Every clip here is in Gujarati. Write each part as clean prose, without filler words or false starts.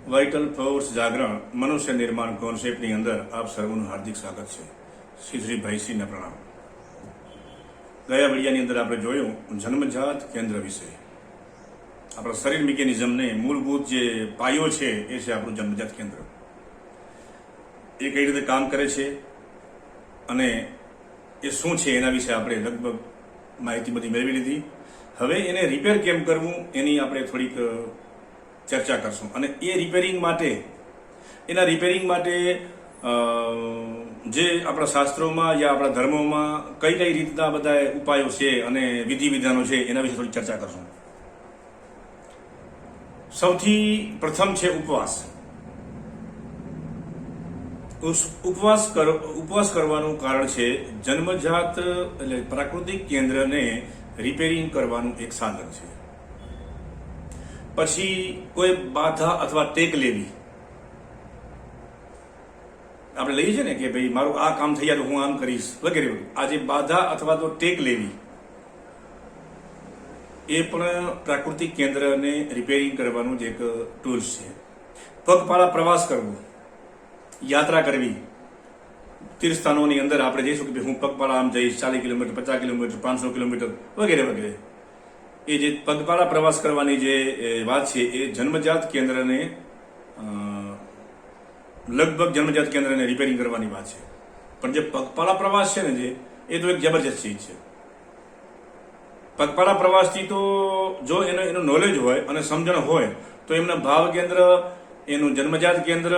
વાઇટલ ફોર્સ જાગરણ મનુષ્ય નિર્માણ કોન્સેપ્ટની અંદર આપ સર્વનું હાર્દિક સ્વાગત છે. શ્રી ભાઈશ્રીના પ્રણામ. ગયા વિડિયાની અંદર આપણે જોયું જન્મજાત કેન્દ્ર વિશે. આપણા શરીર મિકેનિઝમને મૂળભૂત જે પાયો છે એ છે આપણું જન્મજાત કેન્દ્ર. એ કઈ રીતે કામ કરે છે અને એ શું છે એના વિશે આપણે લગભગ માહિતી બધી મેળવી લીધી. હવે એને રિપેર કેમ કરવું એની આપણે થોડીક ચર્ચા કરશું. અને એ રિપેરિંગ માટે જે આપણા શાસ્ત્રોમાં યા આપણા ધર્મોમાં કઈ કઈ રીતના બધા ઉપાયો છે અને વિધિ વિધાનો છે એના વિશે થોડી ચર્ચા કરશું. સૌથી પ્રથમ છે ઉપવાસ. ઉપવાસ કરવાનું કારણ છે જન્મજાત એટલે પ્રાકૃતિક કેન્દ્રને રિપેરિંગ કરવાનું એક સાધન છે. પછી કોઈ બાધા અથવા ટેક લેવી. આપણે લઈએ છીએ ને કે ભાઈ મારું આ કામ થઈ જાય તો હું આમ કરીશ વગેરે વગેરે. આ જે બાધા અથવા તો ટેક લેવી એ પણ પ્રાકૃતિક કેન્દ્રને રિપેરિંગ કરવાનું જ એક ટૂલ્સ છે. પગપાળા પ્રવાસ કરવો, યાત્રા કરવી. તીર્થસ્થાનોની અંદર આપણે જઈશું કે હું પગપાળા આમ જઈશ 40 કિલોમીટર, 50 કિલોમીટર, 500 કિલોમીટર વગેરે વગેરે. એ જે પગપાળા પ્રવાસ કરવાની જે વાત છે એ જન્મજાત કેન્દ્રને લગભગ જન્મજાત કેન્દ્રને રિપેરિંગ કરવાની વાત છે. પણ જે પગપાળા પ્રવાસ છે ને એ તો એક જબરજસ્ત ચીજ છે. પગપાળા પ્રવાસથી તો જો એનું નોલેજ હોય અને સમજણ હોય તો એમના ભાવ કેન્દ્ર, એનું જન્મજાત કેન્દ્ર,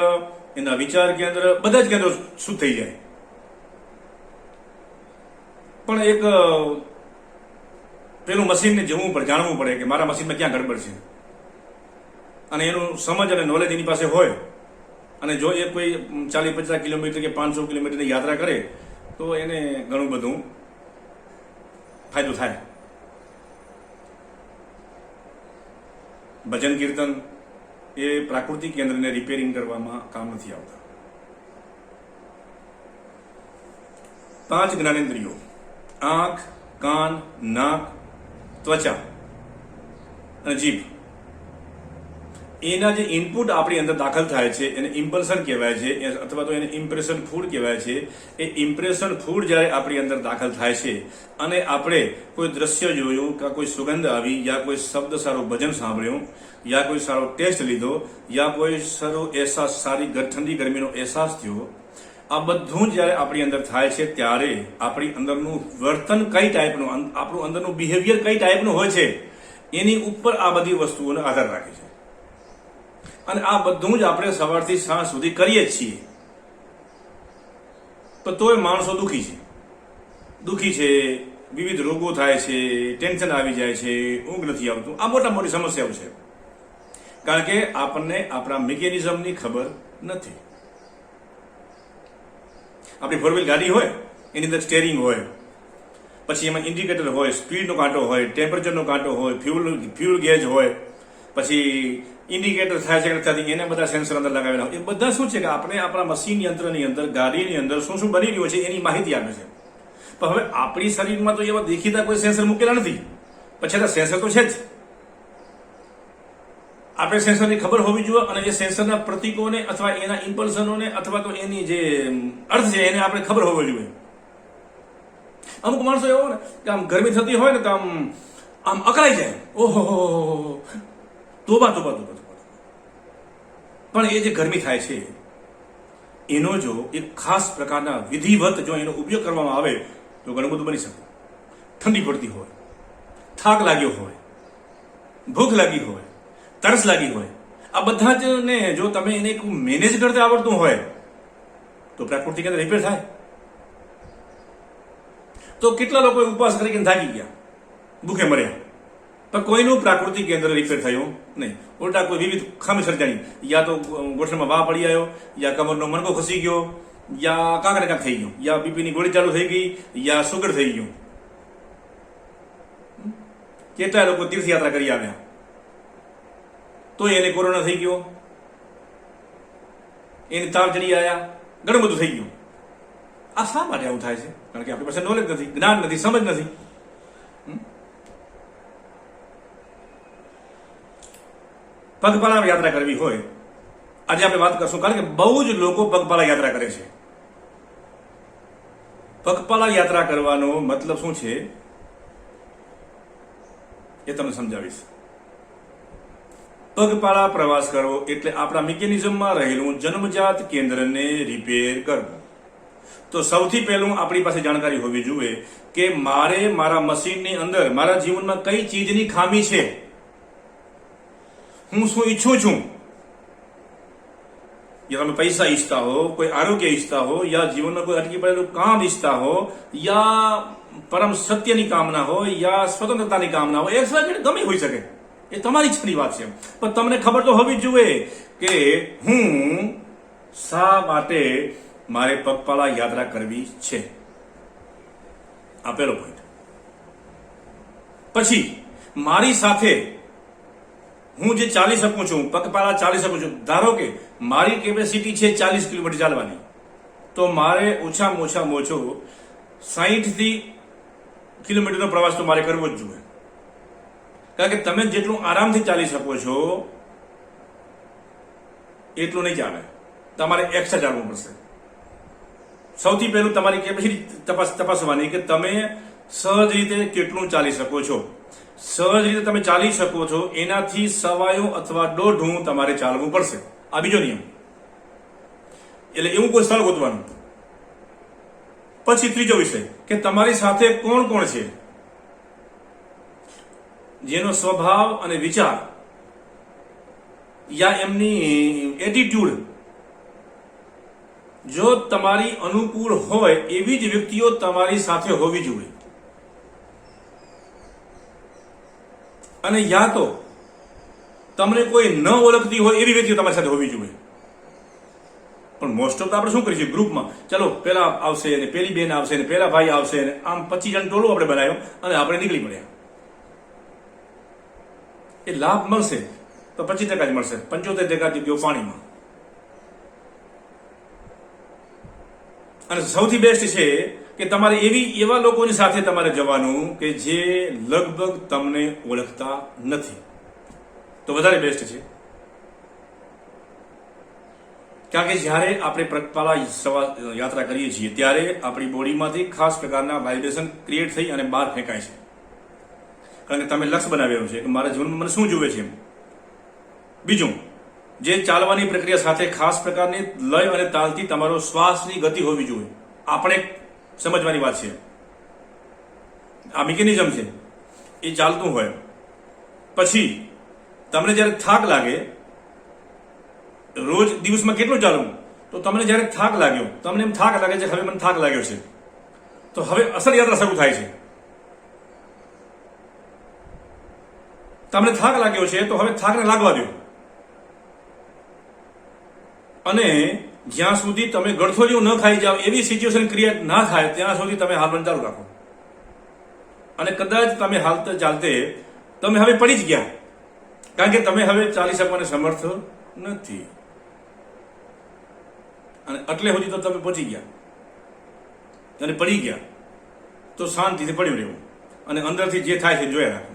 એના વિચાર કેન્દ્ર, બધા જ કેન્દ્રો શુદ્ધ થઈ જાય. પણ એક પેલું મશીનને જાણવું પડે કે મારા મશીનમાં ક્યાં ગડબડ છે. અને એનું સમજ અને નોલેજ એની પાસે હોય અને જો એ કોઈ 40-50 કિલોમીટર કે 500 કિલોમીટરની યાત્રા કરે તો એને ઘણું બધું ફાયદો થાય. ભજન કીર્તન એ પ્રાકૃતિક કેન્દ્રને રિપેરિંગ કરવામાં કામ નથી આવતા. 5 જ્ઞાનેન્દ્રિયો, આંખ, કાન, નાક, ત્વચા અને જીભ, એના જે ઇનપુટ આપણી અંદર દાખલ થાય છે એને ઇમ્પલ્શન કહેવાય છે અથવા તો એને ઇમ્પ્રેશન ફૂડ કહેવાય છે. એ ઇમ્પ્રેશન ફૂડ જ્યારે આપણી અંદર દાખલ થાય છે અને આપણે કોઈ દ્રશ્ય જોયું કે કોઈ સુગંધ આવી યા કોઈ શબ્દ સારો ભજન સાંભળ્યું યા કોઈ સારો ટેસ્ટ લીધો યા કોઈ સારો અહેસાસ, સારી ઠંડી ગરમીનો અહેસાસ થયો, આ બધું જ્યારે આપણી અંદર થાય છે ત્યારે આપણી અંદરનું વર્તન કઈ ટાઈપનું, આપણું અંદરનું બિહેવિયર કઈ ટાઈપનું હોય છે એની ઉપર આ બધી વસ્તુઓનો આધાર રાખે છે. અને આ બધું જ આપણે સવારથી સાંજ સુધી કરીએ જ છીએ. તો તોય માણસો દુઃખી છે, વિવિધ રોગો થાય છે, ટેન્શન આવી જાય છે, ઊંઘ નથી આવતું. આ મોટા મોટી સમસ્યાઓ છે. કારણ કે આપણને આપણા મિકેનિઝમની ખબર નથી. આપણી 4 વ્હીલ ગાડી હોય એની અંદર સ્ટેરિંગ હોય, પછી એમાં ઇન્ડિકેટર હોય, સ્પીડનો કાંટો હોય, ટેમ્પરેચરનો કાંટો હોય, ફ્યુલ ગેજ હોય, પછી ઇન્ડિકેટર થાય છે ત્યાંથી એના બધા સેન્સર અંદર લગાવેલા હોય. એ બધા શું છે કે આપણે આપણા મશીન યંત્રની અંદર, ગાડીની અંદર શું શું બની રહ્યું છે એની માહિતી આપે છે. પણ હવે આપણી શરીરમાં તો એવા દેખીતા કોઈ સેન્સર મૂકેલા નથી. પછી આ સેન્સર તો છે જ. આપણે સેન્સરની ખબર હોવી જોઈએ અને એ સેન્સરના પ્રતીકોને અથવા એના ઇમ્પલ્સનોને અથવા તો એની જે અર્થ છે એને આપણે ખબર હોવી જોઈએ. અમુક માણસો એવો ને કે આમ ગરમી થતી હોય ને તો આમ અકળાઈ જાય, ઓહો તોબા. પણ એ જે ગરમી થાય છે એનો જો એક ખાસ પ્રકારના વિધિવત જો એનો ઉપયોગ કરવામાં આવે તો ઘણું બધું બની શકે. ઠંડી પડતી હોય, થાક લાગ્યો હોય, ભૂખ લાગી હોય, તરસ લાગી હોય, આ બધા જ ને જો તમે એને મેનેજ કરતા આવડતું હોય તો પ્રાકૃતિક કેન્દ્ર રિપેર થાય. તો કેટલા લોકો ઉપવાસ કરીને થાકી ગયા, ભૂખે મર્યા, પણ કોઈનું પ્રાકૃતિક કેન્દ્ર રિપેર થયું નહીં. ઉલટા કોઈ વિવિધ ખામી સર્જાણી. યા તો ગોઠણમાં વાહ પડી આવ્યો, યા કમરનો મણકો ખસી ગયો, યા કાંક ને કાંક થઈ ગયું, યા બીપીની ગોળી ચાલુ થઈ ગઈ, યા સુગર થઈ ગયું. કેટલા લોકો તીર્થયાત્રા કરી આવ્યા તો એને કોરોના થઈ ગયો, એને તાવ ચડી આવ્યા, ઘણું બધું થઈ ગયું. આ શા માટે આવું થાય છે? કારણ કે આપણી પાસે નોલેજ નથી, જ્ઞાન નથી, સમજ નથી. પગપાળા યાત્રા કરવી હોય આજે આપણે વાત કરશું, કારણ કે બહુ જ લોકો પગપાળા યાત્રા કરે છે. પગપાળા યાત્રા કરવાનો મતલબ શું છે એ તમને સમજાવીશ. પગપાળા પ્રવાસ કરવો એટલે આપણા મિકેનિઝમમાં રહેલું જન્મજાત કેન્દ્રને રિપેર કરવું. તો સૌથી પહેલું આપણી પાસે જાણકારી હોવી જોઈએ કે મારે મારા મશીનની અંદર મારા જીવનમાં કઈ ચીજની ખામી છે, હું શું ઈચ્છું છું. या તમે પૈસા ઈચ્છતા હો, કોઈ આરોગ્ય ઈચ્છતા હો, યા જીવનમાં કોઈ અટકી પડેલું કામ ઈચ્છતા હો, યા પરમ સત્યની કામના હોય, યા સ્વતંત્રતાની કામના હોય, એક ગમે હોઈ શકે, એ તમારી ઈચ્છાની વાત છે. પણ તમને ખબર તો હોવી જોઈએ કે હું શા માટે મારે પગપાળા યાત્રા કરવી છે. આ પહેલો પોઈન્ટ. પછી મારી સાથે હું જે ચાલી શકું છું, પગપાળા ચાલી શકું છું, ધારો કે મારી કેપેસિટી છે 40 કિલોમીટર ચાલવાની, તો મારે ઓછામાં ઓછો 60 કિલોમીટરનો પ્રવાસ તો મારે કરવો જ જોઈએ. કારણ કે તમે જેટલું આરામથી ચાલી શકો છો એટલું નહીં ચાલે, તમારે એક્સ્ટ્રા ચાલવું પડશે. સૌથી પહેલું તમારી કેપેસિટી તપાસવાની કે તમે સહજ રીતે કેટલું ચાલી શકો છો. સહજ રીતે તમે ચાલી શકો છો એનાથી સવાયું અથવા દોઢું તમારે ચાલવું પડશે. આ બીજો નિયમ. એટલે એવું કોઈ સ્થળ ગોતવાનું. પછી ત્રીજો વિષય કે તમારી સાથે કોણ કોણ છે, જેનો સ્વભાવ અને વિચાર યા એમની એટીટ્યુડ જો તમારી અનુકૂળ હોય એવી જ વ્યક્તિઓ તમારી સાથે હોવી જોઈએ. અને યા તો તમને કોઈ ન ઓળખતી હોય એવી વ્યક્તિઓ તમારી સાથે હોવી જોઈએ. પણ મોસ્ટ ઓફ આપણે શું કરીશું ગ્રુપમાં, ચલો પેલા આવશે ને પેલી બેન આવશે ને પેલા ભાઈ આવશે ને આમ 25 જણ ટોળું આપણે બનાવ્યું અને આપણે નીકળી પડ્યા. એ લાભ મળશે તો 25% જ મળશે, 75% ગયો પાણીમાં. અને સૌથી બેસ્ટ છે કે તમારે એવા લોકોની સાથે તમારે જવાનું કે જે લગભગ તમને ઓળખતા નથી, તો વધારે બેસ્ટ છે. કારણ કે જ્યારે આપણે પગપાળા યાત્રા કરીએ છીએ ત્યારે આપણી બોડીમાંથી ખાસ પ્રકારના વાઇબ્રેશન ક્રિએટ થઈ અને બહાર ફેંકાય છે. કારણ કે તમે લક્ષ્ય બનાવેલું છે કે મારા જીવનમાં મને શું જુએ છે. બીજું, જે ચાલવાની પ્રક્રિયા સાથે ખાસ પ્રકારની લય અને તાલથી તમારો શ્વાસની ગતિ હોવી જોઈએ. આપણે સમજવાની વાત છે. આ મિકેનિઝમ છે એ ચાલતું હોય. પછી તમને જ્યારે થાક લાગે, રોજ દિવસમાં કેટલું ચાલવું, તો તમને જ્યારે થાક લાગ્યો, તમને એમ થાક લાગે છે હવે મને થાક લાગ્યો છે, તો હવે અસલ યાત્રા શરૂ થાય છે. તમને થાક લાગ્યો છે તો હવે થાકને લાગવા દો. અને જ્યાં સુધી તમે ગળથોલિયું ન ખાઈ જાઓ, એવી સિચ્યુએશન ક્રિએટ ના થાય ત્યાં સુધી તમે હાલવાનું ચાલુ રાખો. અને કદાચ તમે હાલતે ચાલતે તમે હવે પડી જ ગયા, કારણ કે તમે હવે ચાલી શકવાને સમર્થ નથી. અને એટલે સુધી તો તમે પહોંચી ગયા અને પડી ગયા, તો શાંતિથી પડ્યું રહેવું અને અંદરથી જે થાય છે જોયા રાખો.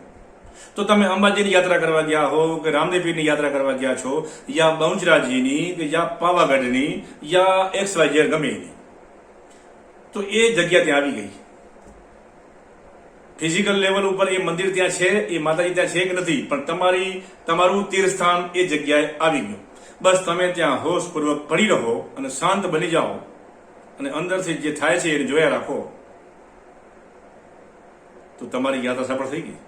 તો તમે અંબાજીની યાત્રા કરવા ગયા હો કે રામદેવપીરની યાત્રા કરવા ગયા છો, યા બહુચરાજીની કે યા પાવાગઢની યા XYZ ગમે એની, તો એ જગ્યા ત્યાં આવી ગઈ. ફિઝિકલ લેવલ ઉપર એ મંદિર ત્યાં છે, એ માતાજી ત્યાં છે કે નથી, પણ તમારું તીર્થસ્થાન એ જગ્યાએ આવી ગયું. બસ તમે ત્યાં હોશપૂર્વક પડી રહો અને શાંત બની જાઓ અને અંદરથી જે થાય છે એને જોયા રાખો, તો તમારી યાત્રા સફળ થઈ ગઈ.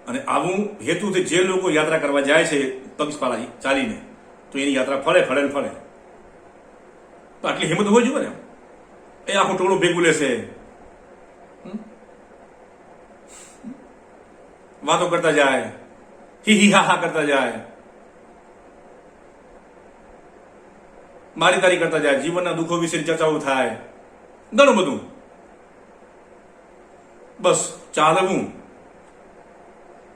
અને આવું હેતુથી જે લોકો યાત્રા કરવા જાય છે પગપાળા ચાલીને, તો એની યાત્રા ફળે ને ફળે. તો આટલી હિંમત હોવી જોઈએ ને. એ આખું ટોળું ભેગું લેશે, વાતો કરતા જાય, હી હા કરતા જાય, મારી તારી કરતા જાય, જીવનના દુઃખો વિશે ચર્ચાઓ થાય, ઘણું બધું. બસ ચાલવું,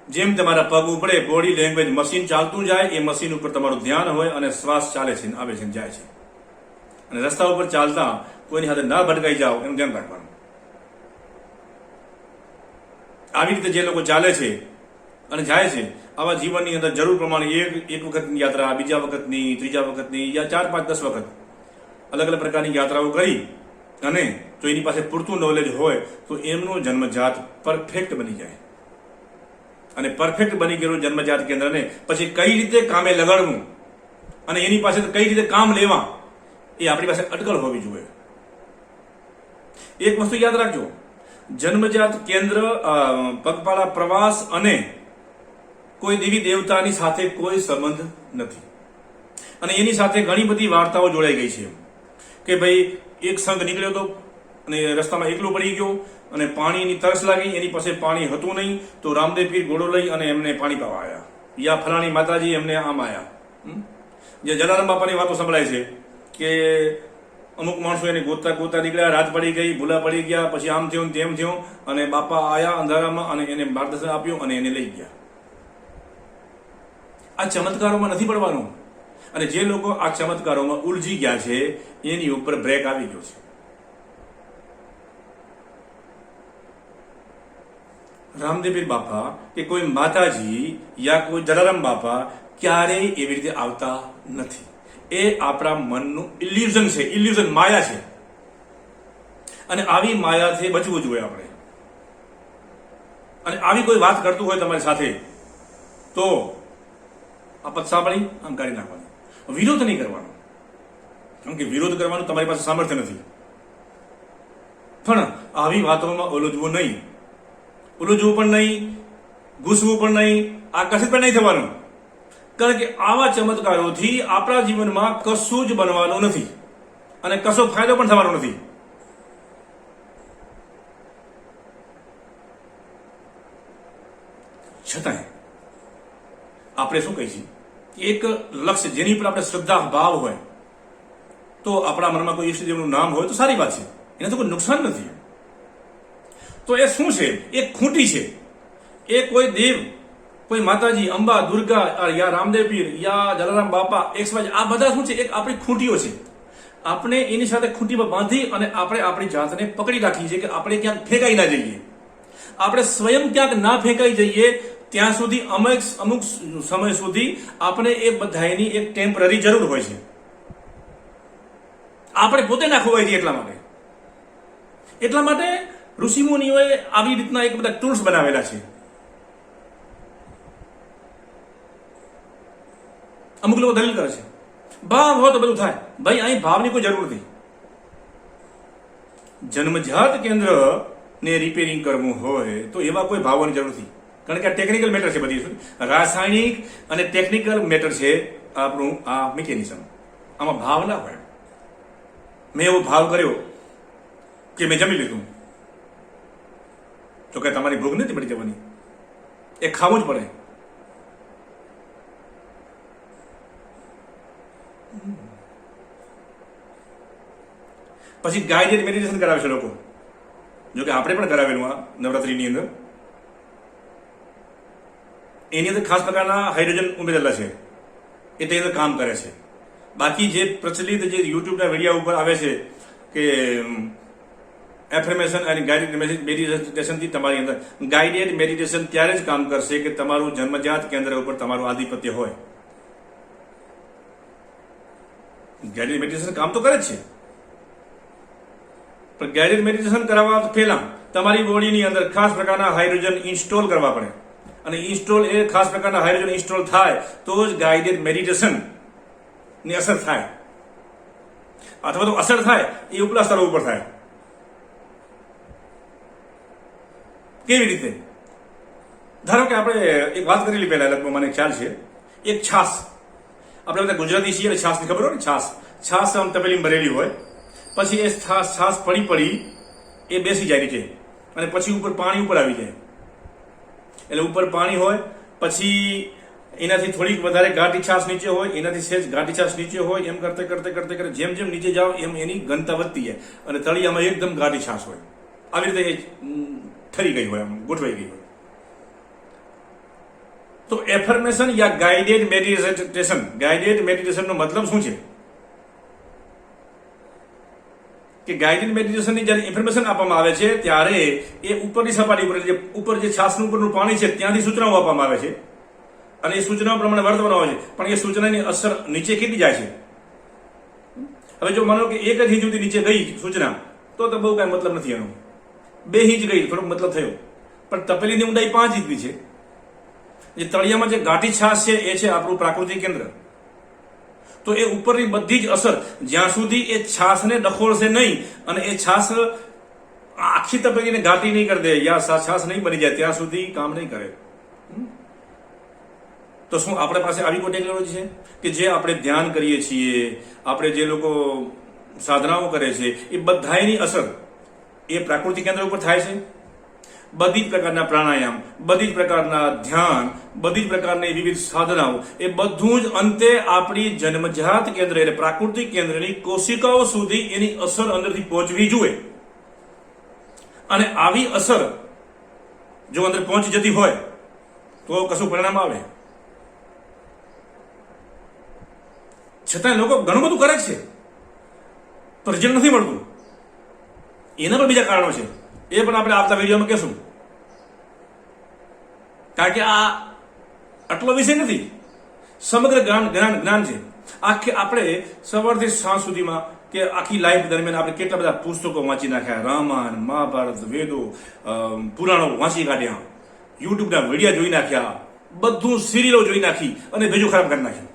જેમ તમારા પગ ઉપડે, બોડી લેંગ્વેજ, મશીન ચાલતું જાય, એ મશીન ઉપર તમારું ધ્યાન હોય અને શ્વાસ ચાલે છે, આવે છે, જાય છે. અને રસ્તા ઉપર ચાલતા કોઈની સાથે ના ભટકાઈ જાઓ એનું ધ્યાન રાખવાનું. આવી રીતે જે લોકો ચાલે છે અને જાય છે, આવા જીવનની અંદર જરૂર પ્રમાણે એક વખતની યાત્રા, બીજા વખતની, ત્રીજા વખતની, યા 4, 5, 10 વખત અલગ અલગ પ્રકારની યાત્રાઓ કરી અને જો એની પાસે પૂરતું નોલેજ હોય તો એમનો જન્મજાત પરફેક્ટ બની જાય. અને પરફેક્ટ બની ગયેલું જન્મજાત કેન્દ્રને પછી કઈ રીતે કામે લગાડવું અને એની પાસે કઈ રીતે કામ લેવા એ આપણી પાસે અટકળ હોવી જોઈએ. એક વસ્તુ યાદ રાખજો, જન્મજાત કેન્દ્ર, પગપાળા પ્રવાસ અને કોઈ દેવી દેવતાની સાથે કોઈ સંબંધ નથી. અને એની સાથે ઘણી બધી વાર્તાઓ જોડાઈ ગઈ છે કે ભાઈ એક સંઘ નીકળ્યો હતો અને રસ્તામાં એકલો પડી ગયો અને પાણીની તરસ લાગી, એની પાસે પાણી હતું નહીં તો રામદેવ પીર ઘોડો લઈ અને એમને પાણી પાવા આવ્યા, યા ફલાણી માતાજી એમને આમ આવ્યા. જે જલારામ બાપાની વાતો સંભળાય છે કે અમુક માણસો એને ગોતતા ગોતતા નીકળ્યા, રાત પડી ગઈ, ભૂલા પડી ગયા, પછી આમ થયું તેમ થયું અને બાપા આયા અંધારામાં અને એને માર્ગદર્શન આપ્યું અને એને લઈ ગયા. આ ચમત્કારોમાં નથી પડવાનું. અને જે લોકો આ ચમત્કારોમાં ઉલજી ગયા છે એની ઉપર બ્રેક આવી ગયો છે. રામદેવ બાપા કે કોઈ માતાજી યા કોઈ જલારામ બાપા ક્યારેય એવી રીતે આવતા નથી. એ આપણા મનનું ઇલ્યુઝન છે, ઇલ્યુઝન માયા છે. અને આવી માયાથી બચવું જોઈએ આપણે. અને આવી કોઈ વાત કરતું હોય તમારી સાથે તો આ પદ સાંભળી આમ કાઢી નાખવાનું. વિરોધ નહીં કરવાનો, કારણ કે વિરોધ કરવાનું તમારી પાસે સામર્થ્ય નથી. પણ આવી વાતોમાં ઉલઝવું નહીં, ઉલઝવું પણ નહીં, ઘૂસવું પણ નહીં, આકર્ષિત પણ નહીં થવાનું. કારણ કે આવા ચમત્કારોથી આપણા જીવનમાં કશું જ બનવાનું નથી અને કશો ફાયદો પણ થવાનો નથી. છતાંય આપણે શું કહીએ છીએ, એક લક્ષ્ય જેની પર આપણે શ્રદ્ધા ભાવ હોય તો આપણા મનમાં કોઈ ઈષ્ટદેવનું નામ હોય તો સારી વાત છે, એને તો કોઈ નુકસાન નથી. તો એ શું છે? એક ખૂંટી છે. એ કોઈ દેવ, કોઈ માતાજી, અંબા, દુર્ગા, યા રામદેવ પીર, યા જલારામ બાપા, આ બધા શું છે? એક આપણી ખૂંટીઓ છે. આપણે એની સાથે ખૂંટીમાં બાંધી અને આપણે આપણી જાતને પકડી રાખીએ છીએ કે આપણે ક્યાંક ફેંકાઈ ના જઈએ. આપણે સ્વયં ક્યાંક ના ફેંકાઈ જઈએ ત્યાં સુધી અમુક સમય સુધી આપણે એ બધાની એક ટેમ્પરરી જરૂર હોય છે. આપણે પોતે ના ખોવાઈ જઈએ એટલા માટે ઋષિમુનિઓએ આવી રીતના એક બધા ટૂલ્સ બનાવેલા છે. અમુક લોકો દલીલ કરે છે ભાવ હોય તો બધું થાય. ભાઈ અહીં ભાવની કોઈ જરૂર નથી. જન્મજાત કેન્દ્ર ને રિપેરિંગ કરવું હોય તો એવા કોઈ ભાવોની જરૂર નથી. કારણ કે આ ટેકનિકલ મેટર છે, બધી રાસાયણિક અને ટેકનિકલ મેટર છે આપણું આ મિકેનિઝમ. આમાં ભાવ ના હોય. મેં એવો ભાવ કર્યો કે મેં જમી લીધું તો કે તમારી ભૂખ નથી પડી જવાની, એ ખાવું જ પડે. પછી ગાઈડેડ મેડિટેશન કરાવે છે લોકો. જો કે આપણે પણ કરાવેલું આ નવરાત્રીની અંદર. એની અંદર ખાસ પ્રકારના હાઇડ્રોજન ઉમેરેલા છે, એ તે અંદર કામ કરે છે. બાકી જે પ્રચલિત જે યુટ્યુબના વિડીયો ઉપર આવે છે કે એફર્મેશન અને ગાઈડેડ મેડિટેશનથી તમારી અંદર ગાઈડેડ મેડિટેશન ત્યારે જ કામ કરશે કે તમારું જન્મજાત કેન્દ્ર ઉપર તમારું આધિપત્ય હોય. ગાઈડેડ મેડિટેશન કામ તો કરે જ છે, પણ ગાઈડેડ મેડિટેશન કરાવવા પહેલા તમારી બોડીની અંદર ખાસ પ્રકારના હાઇડ્રોજન ઇન્સ્ટોલ કરવા પડે. અને ઇન્સ્ટોલ એ ખાસ પ્રકારના હાઇડ્રોજન ઇન્સ્ટોલ થાય તો જ ગાઈડેડ મેડિટેશન ની અસર થાય, અથવા તો અસર થાય એ ઉપલા સ્તરો ઉપર થાય. કેવી રીતે? ધારો કે આપણે એક વાત કરેલી પહેલા, લગભગ મને ખ્યાલ છે, એક છાસ. આપણે બધા ગુજરાતી છીએ એટલે છાસની ખબર હોય ને. છાસ આમ તપેલીમાં ભરેલી હોય, પછી એ છાસ પડી એ બેસી જાય નીચે અને પછી ઉપર પાણી ઉપર આવી જાય. એટલે ઉપર પાણી હોય, પછી એનાથી થોડીક વધારે ઘાટી છાસ નીચે હોય, એનાથી સહેજ ઘાટી છાસ નીચે હોય, એમ કરતે જેમ જેમ નીચે જાઓ એમ એની ઘનતા વધતી જાય અને તળિયામાં એકદમ ઘાટી છાસ હોય. આવી રીતે ઠરી ગઈ હોય, આમ ગોઠવાઈ ગઈ હોય. તો એફર્મેશન યા ગાઈડેડ મેડિટેશનનો મતલબ શું છે કે ગાઈડેડ મેડિટેશનની જ્યારે ઇન્ફોર્મેશન આપવામાં આવે છે ત્યારે એ ઉપરની સપાટી ઉપર જે છાસનું ઉપરનું પાણી છે ત્યાંથી સૂચનાઓ આપવામાં આવે છે અને એ સૂચનાઓ પ્રમાણે વર્તવાનો હોય છે, પણ એ સૂચનાની અસર નીચે કેટલી જાય છે? હવે જો માનો કે 1 જ ઇંચ સુધી નીચે ગઈ સૂચના તો બહુ કઈ મતલબ નથી એનો. 2 ઇંચ ગઈ થોડોક મતલબ થયો, પણ તપેલીની ઊંડાઈ 5 ઇંચની છે. જે તળિયામાં જે ગાંઠી છાશ છે એ છે આપણું પ્રાકૃતિક કેન્દ્ર. તો એ ઉપરની બધી જ અસર જ્યાં સુધી એ છાશને ડખોળશે નહીં અને એ છાશ આખી તપેલીને ઘાટી નહીં કરી દે યા છાશ નહીં બની જાય ત્યાં સુધી કામ નહીં કરે. તો શું આપણા પાસે આવી કોઈ ટેકનોલોજી છે કે જે આપણે ધ્યાન કરીએ છીએ, આપણે જે લોકો સાધનાઓ કરે છે, એ બધાની અસર એ પ્રાકૃતિક કેન્દ્ર ઉપર થાય છે? બધી જ પ્રકારના પ્રાણાયામ, બધી જ પ્રકારના ધ્યાન, બધી જ પ્રકારની વિવિધ સાધનાઓ, એ બધું જ અંતે આપણી જન્મજાત કેન્દ્ર એટલે પ્રાકૃતિક કેન્દ્રની કોશિકાઓ સુધી એની અસર અંદરથી પહોંચવી જોઈએ. અને આવી અસર જો અંદર પહોંચી જતી હોય તો કશું પરિણામ આવે. છતાં લોકો ઘણું બધું કરે છે તો રિઝલ્ટ નથી મળતું. એના પણ બીજા કારણો છે, એ પણ આપણે આવતા વિડીયોમાં કહેશું. કારણ કે આ આટલો વિષય નથી, સમગ્ર જ્ઞાન છે. આખી આપણે સવારથી સાંજ સુધીમાં કે આખી લાઈફ દરમિયાન આપણે કેટલા બધા પુસ્તકો વાંચી નાખ્યા, રામાયણ, મહાભારત, વેદો, પુરાણો વાંચી કાઢ્યા, યુટ્યુબના વિડીયો જોઈ નાખ્યા, બધું સિરિયલો જોઈ નાખી અને ભેજું ખરાબ કરી નાખ્યું.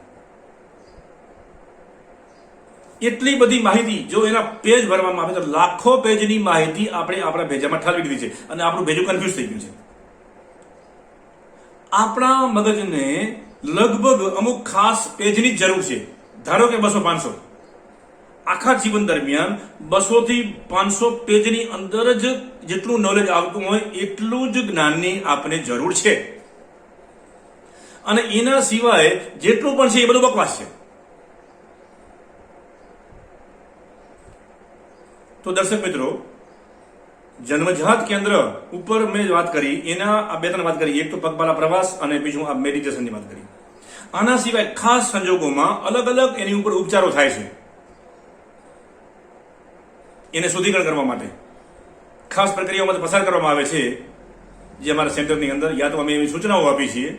એટલી બધી માહિતી જો એના પેજ ભરવામાં આવે તો લાખો પેજની માહિતી આપણે આપણા ભેજામાં ઠાલવી દીધી છે અને આપણું ભેજું કન્ફ્યુઝ થઈ ગયું છે. આપણા મગજને લગભગ અમુક ખાસ પેજની જ જરૂર છે. ધારો કે 200-500, આખા જીવન દરમિયાન 200 થી 500 પેજની અંદર જ જેટલું નોલેજ આવતું હોય એટલું જ જ્ઞાનની આપણે જરૂર છે. અને એના સિવાય જેટલું પણ છે એ બધું બકવાસ છે. તો દર્શક મિત્રો, જન્મજાત કેન્દ્ર ઉપર મેં વાત કરી, એના આ 2-3 વાત કરી. એક તો પગપાળા પ્રવાસ અને બીજું આ મેડિટેશનની વાત કરી. આના સિવાય ખાસ સંજોગોમાં અલગ અલગ એની ઉપર ઉપચારો થાય છે. એને શુદ્ધિકરણ કરવા માટે ખાસ પ્રક્રિયાઓમાંથી પસાર કરવામાં આવે છે, જે અમારા સેન્ટરની અંદર યા તો અમે એવી સૂચનાઓ આપી છીએ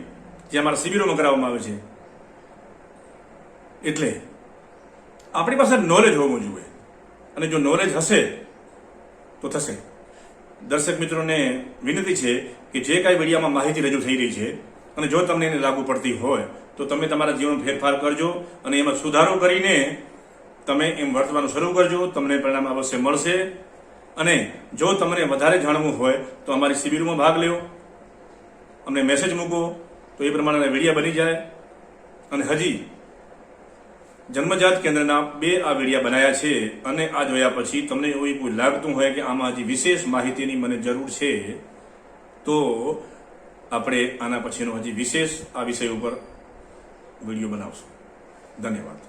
જે અમારા શિબિરોમાં કરાવવામાં આવે છે. એટલે આપણી પાસે નોલેજ હોવું જોઈએ, અને જો નોલેજ હશે તો થશે. દર્શક મિત્રોને વિનંતી છે કે જે કાંઈ વિડીયોમાં માહિતી રજૂ થઈ રહી છે અને જો તમને એને લાગુ પડતી હોય તો તમે તમારા જીવનમાં ફેરફાર કરજો અને એમાં સુધારો કરીને તમે એમ વર્તવાનું શરૂ કરજો. તમને પરિણામ અવશ્ય મળશે. અને જો તમને વધારે જાણવું હોય તો અમારી શિબિરમાં ભાગ લ્યો, અમને મેસેજ મૂકો તો એ પ્રમાણે વિડીયો બની જાય. અને હજી જન્મજાત કેન્દ્રના 2 આ વિડીયા બનાવ્યા છે અને આ જોયા પછી તમને એવું કોઈ લાગતું હોય કે આમાં હજી વિશેષ માહિતીની મને જરૂર છે તો આપણે આના પછીનો હજી વિશેષ આ વિષય ઉપર વિડીયો બનાવશું. ધન્યવાદ.